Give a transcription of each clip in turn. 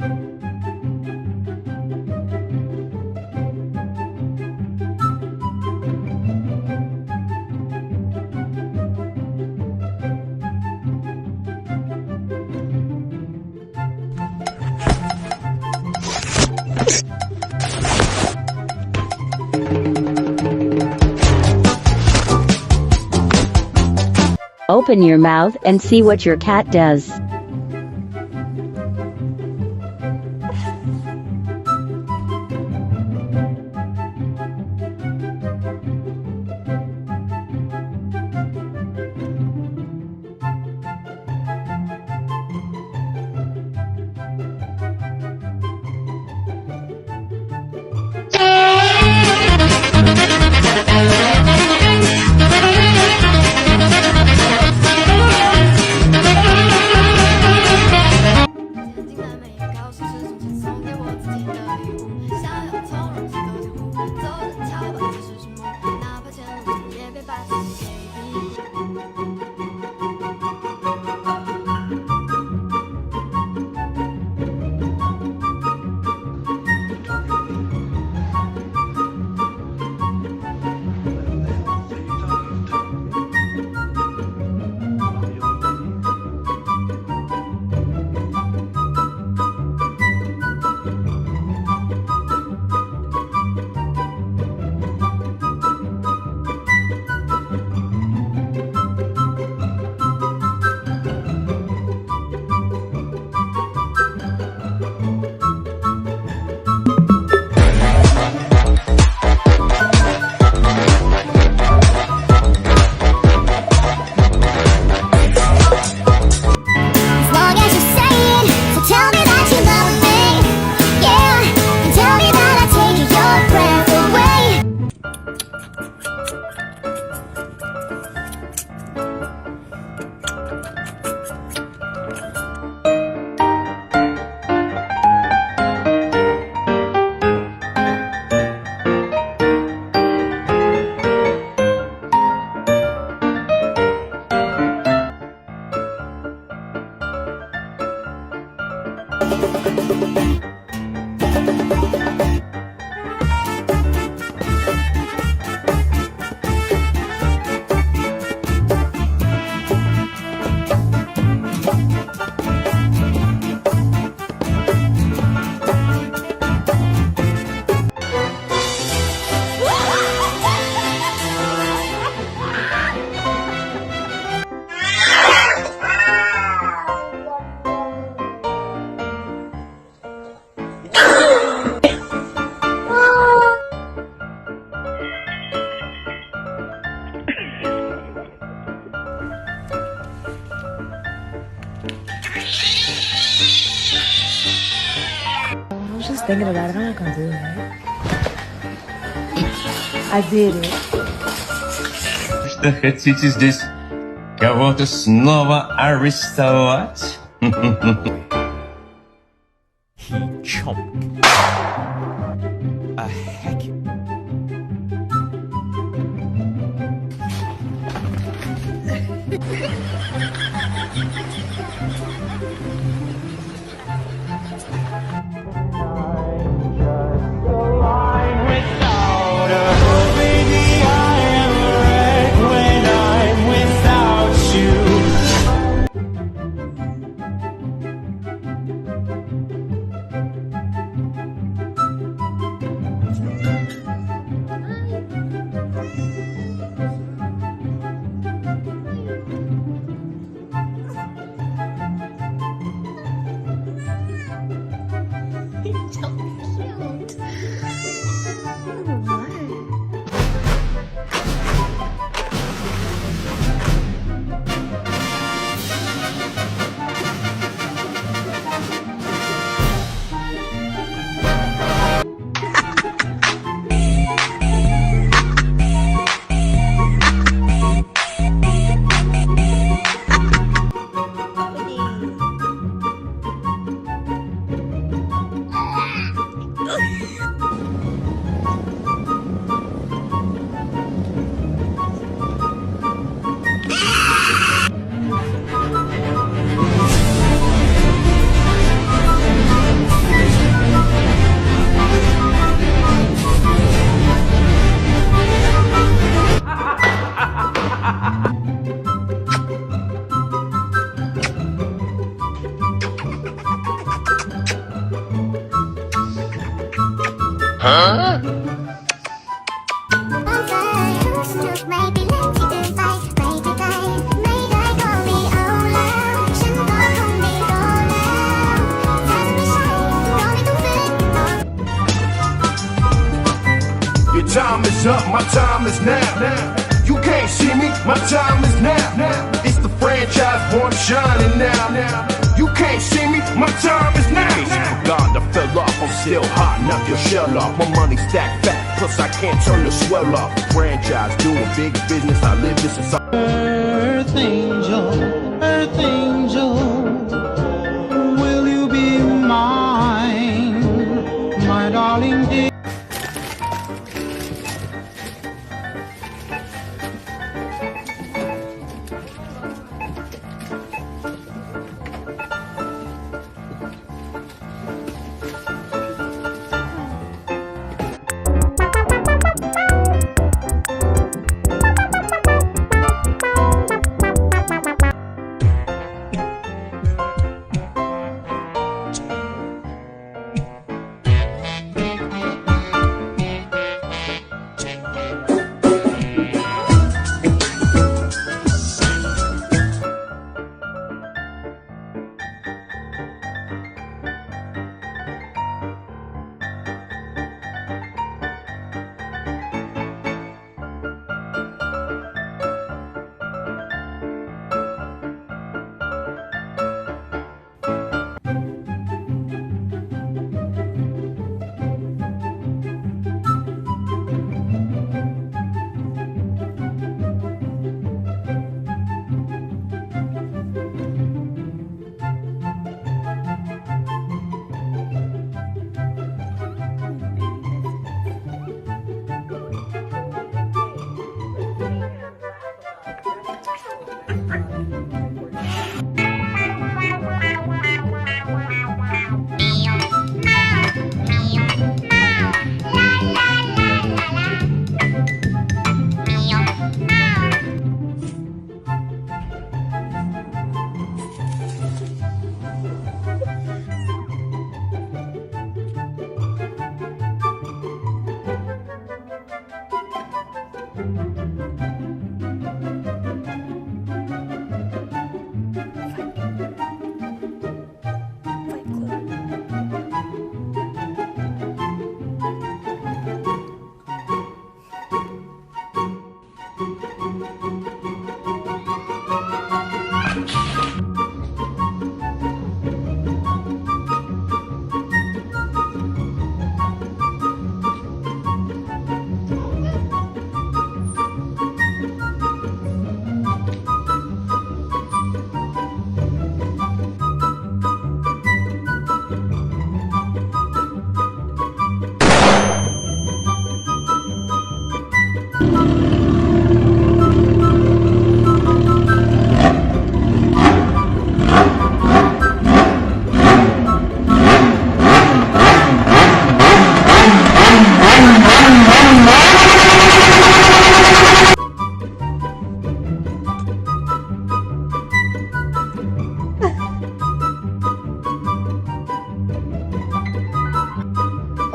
Open your mouth and see what your cat does. Just thinking about it, I'm not gonna do it. I did it. Что хотите здесь кого-то снова арестовать? He chomped a heck. Your time is up, my time is now. You can't see me, my time is now. It's the franchise, boy, I'm shining now. You can't see me, my time is now. God, I fell off, I'm still hot, knock your shell off. My money stacked fat, plus I can't turn the swell off. Franchise, doing big business, I live this inside. Earth angel, will you be mine, my darling dear?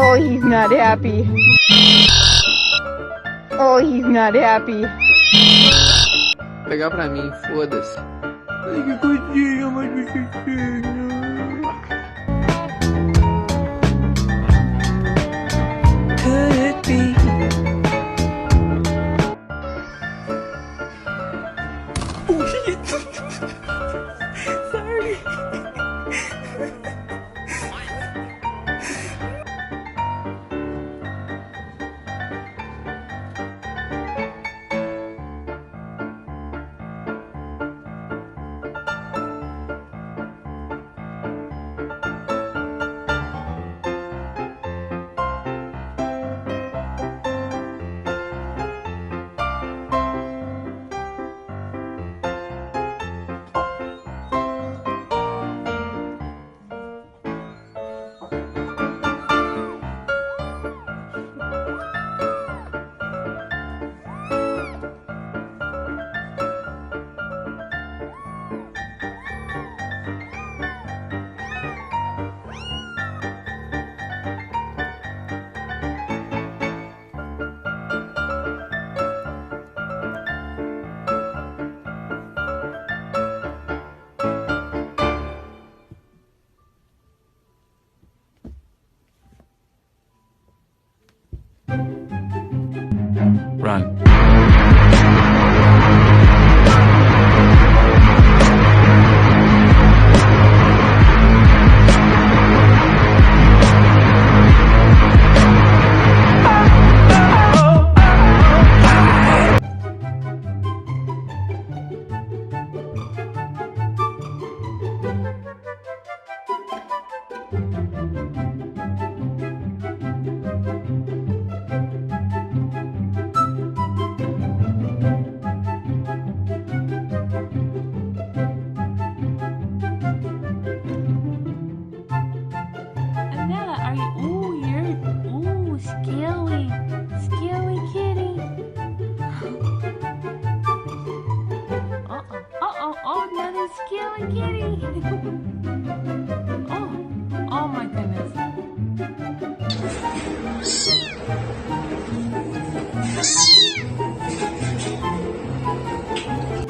Oh, he's not happy. Oh, he's not happy. Pegar pra mim, foda-se. Ai, que coisinha, mas que Could it be? Oh shit! Sorry. Run. Annette, are you? Ooh, you're. Ooh, scary. Scary kitty. Uh-oh. Uh-oh. Oh, another scary kitty.